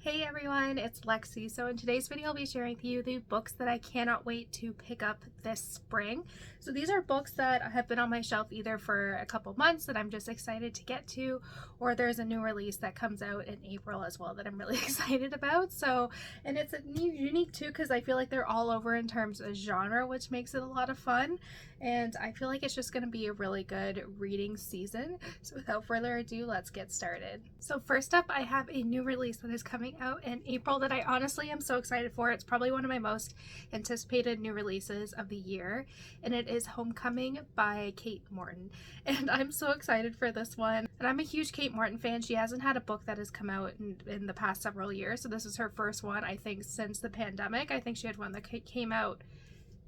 Hey everyone, it's Lexie. So in today's video, I'll be sharing with you the books that I cannot wait to pick up this spring. So these are books that have been on my shelf either for a couple months that I'm just excited to get to, or there's a new release that comes out in April as well that I'm really excited about. So, and it's unique too because I feel like they're all over in terms of genre, which makes it a lot of fun. And I feel like it's just going to be a really good reading season. So without further ado, let's get started. So first up, I have a new release that is coming out in April that I honestly am so excited for. It's probably one of my most anticipated new releases of the year, and it is Homecoming by Kate Morton. And I'm so excited for this one. And I'm a huge Kate Morton fan. She hasn't had a book that has come out in the past several years, so this is her first one, I think, since the pandemic. I think she had one that came out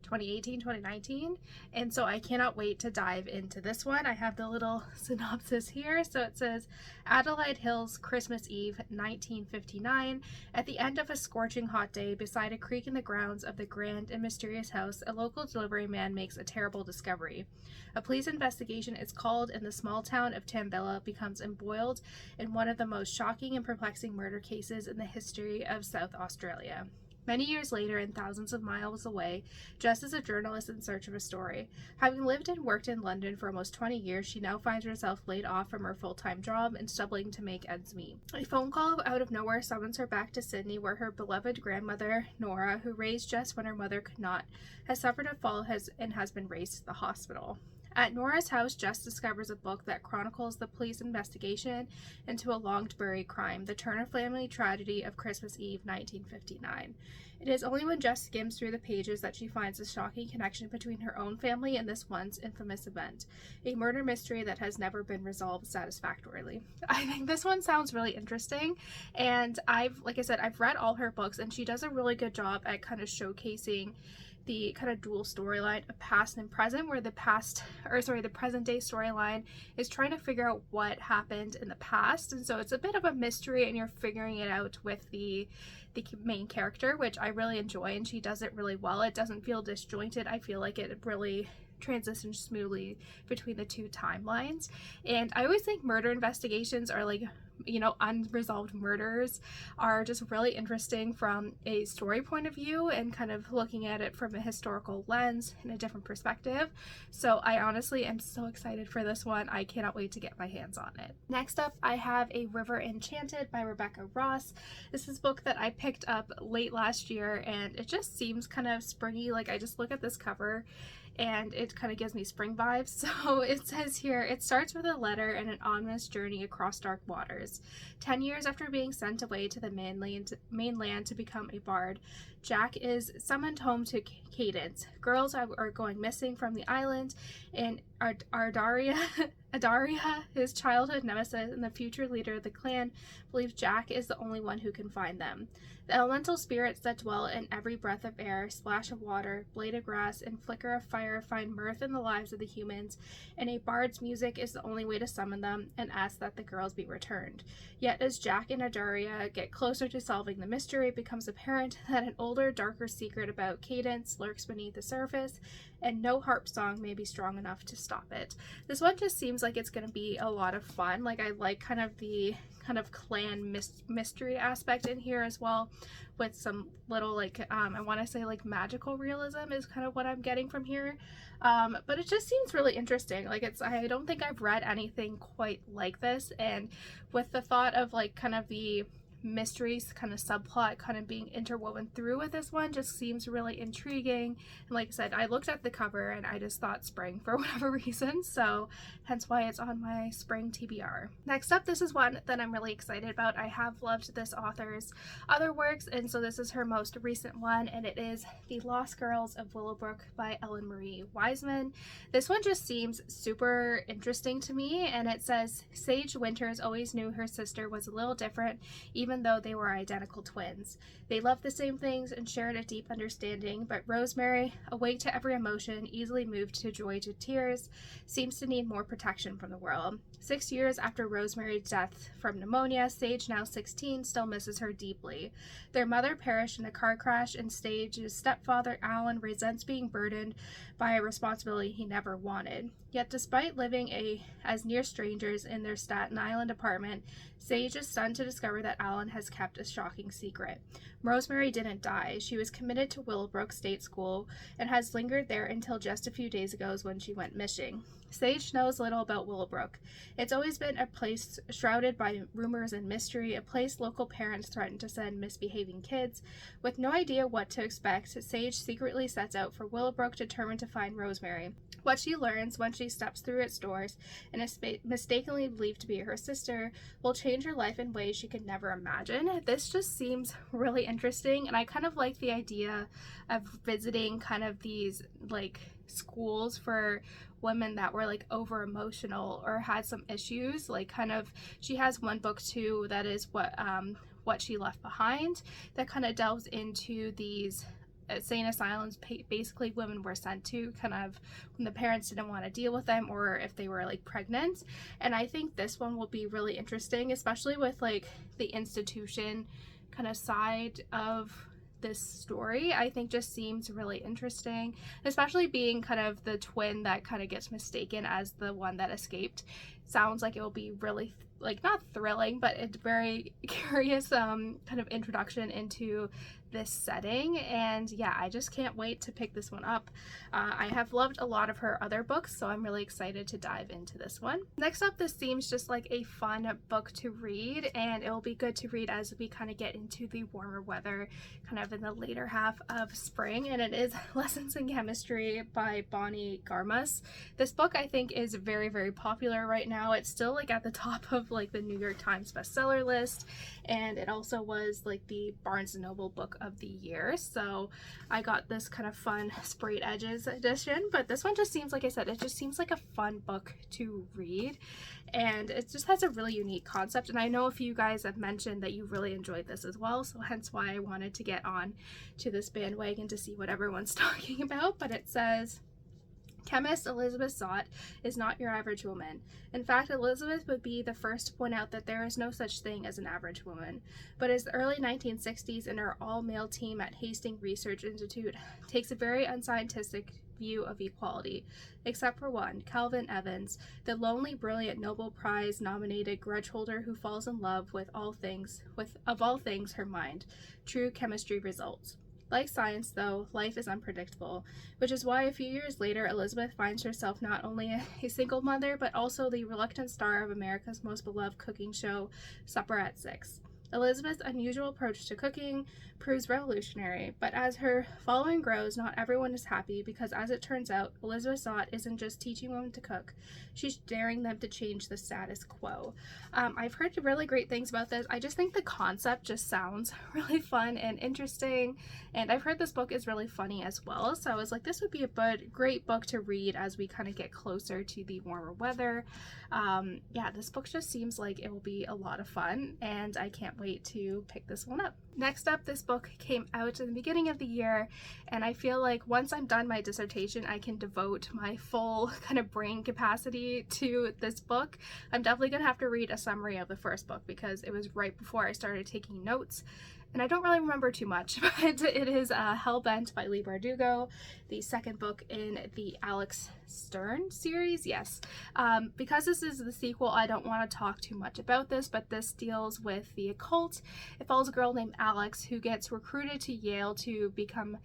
2018, 2019, and so I cannot wait to dive into this one. I have the little synopsis here. So it says, Adelaide Hills, Christmas Eve, 1959. At the end of a scorching hot day, beside a creek in the grounds of the grand and mysterious house, a local delivery man makes a terrible discovery. A police investigation is called, and the small town of Tambilla becomes embroiled in one of the most shocking and perplexing murder cases in the history of South Australia. Many years later and thousands of miles away, Jess is a journalist in search of a story. Having lived and worked in London for almost 20 years, she now finds herself laid off from her full-time job and struggling to make ends meet. A phone call out of nowhere summons her back to Sydney, where her beloved grandmother, Nora, who raised Jess when her mother could not, has suffered a fall and has been raised to the hospital. At Nora's house, Jess discovers a book that chronicles the police investigation into a long-buried crime, the Turner family tragedy of Christmas Eve, 1959. It is only when Jess skims through the pages that she finds a shocking connection between her own family and this once infamous event, a murder mystery that has never been resolved satisfactorily. I think this one sounds really interesting, and like I said, I've read all her books, and she does a really good job at kind of showcasing the kind of dual storyline of past and present, where the present day storyline is trying to figure out what happened in the past, and so it's a bit of a mystery and you're figuring it out with the main character, which I really enjoy, and she does it really well. It doesn't feel disjointed. I feel like it really transitions smoothly between the two timelines. And I always think murder investigations are like, unresolved murders are just really interesting from a story point of view and kind of looking at it from a historical lens in a different perspective. So I honestly am so excited for this one. I cannot wait to get my hands on it. Next up, I have a River Enchanted by Rebecca Ross. This is a book that I picked up late last year, and it just seems kind of springy. Like, I just look at this cover and it kind of gives me spring vibes. So it says here, it starts with a letter and an ominous journey across dark waters. 10 years after being sent away to the mainland to become a bard, Jack is summoned home to Cadence. Girls are going missing from the island, and Adaria, his childhood nemesis and the future leader of the clan, believes Jack is the only one who can find them. The elemental spirits that dwell in every breath of air, splash of water, blade of grass, and flicker of fire find mirth in the lives of the humans, and a bard's music is the only way to summon them and ask that the girls be returned. Yet as Jack and Adaria get closer to solving the mystery, it becomes apparent that an older, darker secret about Cadence lurks beneath the surface, and no harp song may be strong enough to stop it. This one just seems like it's going to be a lot of fun. Like, I like kind of the clan mystery aspect in here as well, with some little I want to say like magical realism is kind of what I'm getting from here. But it just seems really interesting. Like, I don't think I've read anything quite like this, and with the thought of like kind of the mysteries kind of subplot kind of being interwoven through with this one just seems really intriguing. And like I said, I looked at the cover and I just thought spring for whatever reason, so hence why it's on my spring TBR. Next up, this is one that I'm really excited about. I have loved this author's other works, and so this is her most recent one, and it is The Lost Girls of Willowbrook by Ellen Marie Wiseman. This one just seems super interesting to me, and it says, Sage Winters always knew her sister was a little different, even though they were identical twins. They loved the same things and shared a deep understanding, but Rosemary, awake to every emotion, easily moved to joy to tears, seems to need more protection from the world. 6 years after Rosemary's death from pneumonia, Sage, now 16, still misses her deeply. Their mother perished in a car crash, and Sage's stepfather, Alan, resents being burdened by a responsibility he never wanted. Yet despite living as near strangers in their Staten Island apartment, Sage is stunned to discover that Alan has kept a shocking secret. Rosemary didn't die. She was committed to Willowbrook State School and has lingered there until just a few days ago when she went missing. Sage knows little about Willowbrook. It's always been a place shrouded by rumors and mystery, a place local parents threaten to send misbehaving kids. With no idea what to expect, Sage secretly sets out for Willowbrook, determined to find Rosemary. What she learns when she steps through its doors and is mistakenly believed to be her sister will change her life in ways she could never imagine. This just seems really interesting, and I kind of like the idea of visiting kind of these like schools for women that were like over emotional or had some issues. Like kind of, she has one book too that is what she left behind, that kind of delves into these insane asylums basically women were sent to kind of when the parents didn't want to deal with them, or if they were like pregnant. And I think this one will be really interesting, especially with like the institution kind of side of this story. I think just seems really interesting, especially being kind of the twin that kind of gets mistaken as the one that escaped. Sounds like it will be really like not thrilling, but it's very curious kind of introduction into this setting. And yeah, I just can't wait to pick this one up. I have loved a lot of her other books, so I'm really excited to dive into this one. Next up, this seems just like a fun book to read, and it will be good to read as we kind of get into the warmer weather kind of in the later half of spring, and it is Lessons in Chemistry by Bonnie Garmus. This book I think is very, very popular right now. It's still like at the top of like the New York Times bestseller list, and it also was like the Barnes & Noble book of the year. So I got this kind of fun sprayed edges edition, but this one just seems, like I said, it just seems like a fun book to read, and it just has a really unique concept. And I know a few guys have mentioned that you really enjoyed this as well, so hence why I wanted to get on to this bandwagon to see what everyone's talking about. But it says, chemist Elizabeth Zott is not your average woman. In fact, Elizabeth would be the first to point out that there is no such thing as an average woman. But as the early 1960s and her all-male team at Hastings Research Institute takes a very unscientific view of equality, except for one, Calvin Evans, the lonely, brilliant Nobel Prize nominated grudge holder who falls in love with all things, her mind. True chemistry results. Like science, though, life is unpredictable, which is why a few years later, Elizabeth finds herself not only a single mother, but also the reluctant star of America's most beloved cooking show, Supper at 6. Elizabeth's unusual approach to cooking proves revolutionary, but as her following grows, not everyone is happy, because as it turns out, Elizabeth Zott isn't just teaching women to cook, she's daring them to change the status quo. I've heard really great things about this. I just think the concept just sounds really fun and interesting, and I've heard this book is really funny as well, so I was like, this would be a great book to read as we kind of get closer to the warmer weather. Yeah, this book just seems like it will be a lot of fun, and I can't wait to pick this one up. Next up, this book came out in the beginning of the year, and I feel like once I'm done my dissertation, I can devote my full kind of brain capacity to this book. I'm definitely gonna have to read a summary of the first book because it was right before I started taking notes, and I don't really remember too much, but it is Hellbent by Leigh Bardugo, the second book in the Alex Stern series. Yes, because this is the sequel, I don't want to talk too much about this, but this deals with the occult. It follows a girl named Alex who gets recruited to Yale to become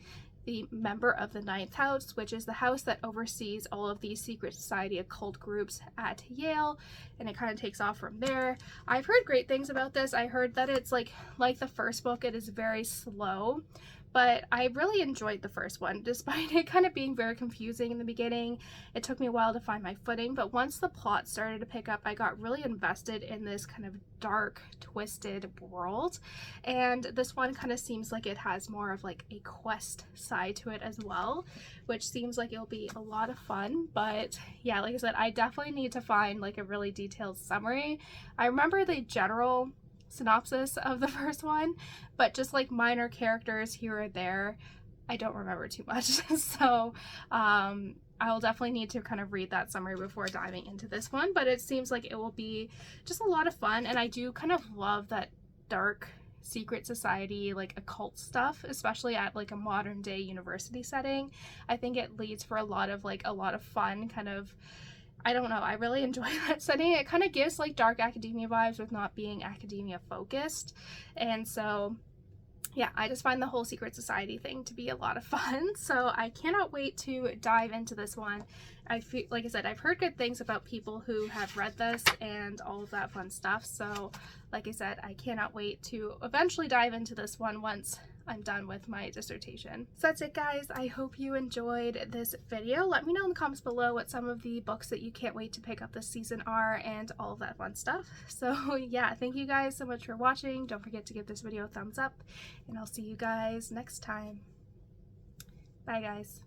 the member of the Ninth House, which is the house that oversees all of these secret society occult groups at Yale, and it kind of takes off from there. I've heard great things about this. I heard that it's like the first book, it is very slow, but I really enjoyed the first one, despite it kind of being very confusing in the beginning. It took me a while to find my footing, but once the plot started to pick up, I got really invested in this kind of dark, twisted world, and this one kind of seems like it has more of like a quest side to it as well, which seems like it'll be a lot of fun. But yeah, like I said, I definitely need to find like a really detailed summary. I remember the general synopsis of the first one, but just like minor characters here or there, I don't remember too much. So I'll definitely need to kind of read that summary before diving into this one, but it seems like it will be just a lot of fun. And I do kind of love that dark secret society, like occult stuff, especially at like a modern day university setting. I think it leads for a lot of fun kind of, I don't know, I really enjoy that setting. It kind of gives like dark academia vibes with not being academia focused. And so yeah, I just find the whole secret society thing to be a lot of fun. So I cannot wait to dive into this one. I feel, like I said, I've heard good things about people who have read this and all of that fun stuff. So like I said, I cannot wait to eventually dive into this one once I'm done with my dissertation. So that's it, guys. I hope you enjoyed this video. Let me know in the comments below what some of the books that you can't wait to pick up this season are and all of that fun stuff. So yeah, thank you guys so much for watching. Don't forget to give this video a thumbs up, and I'll see you guys next time. Bye, guys.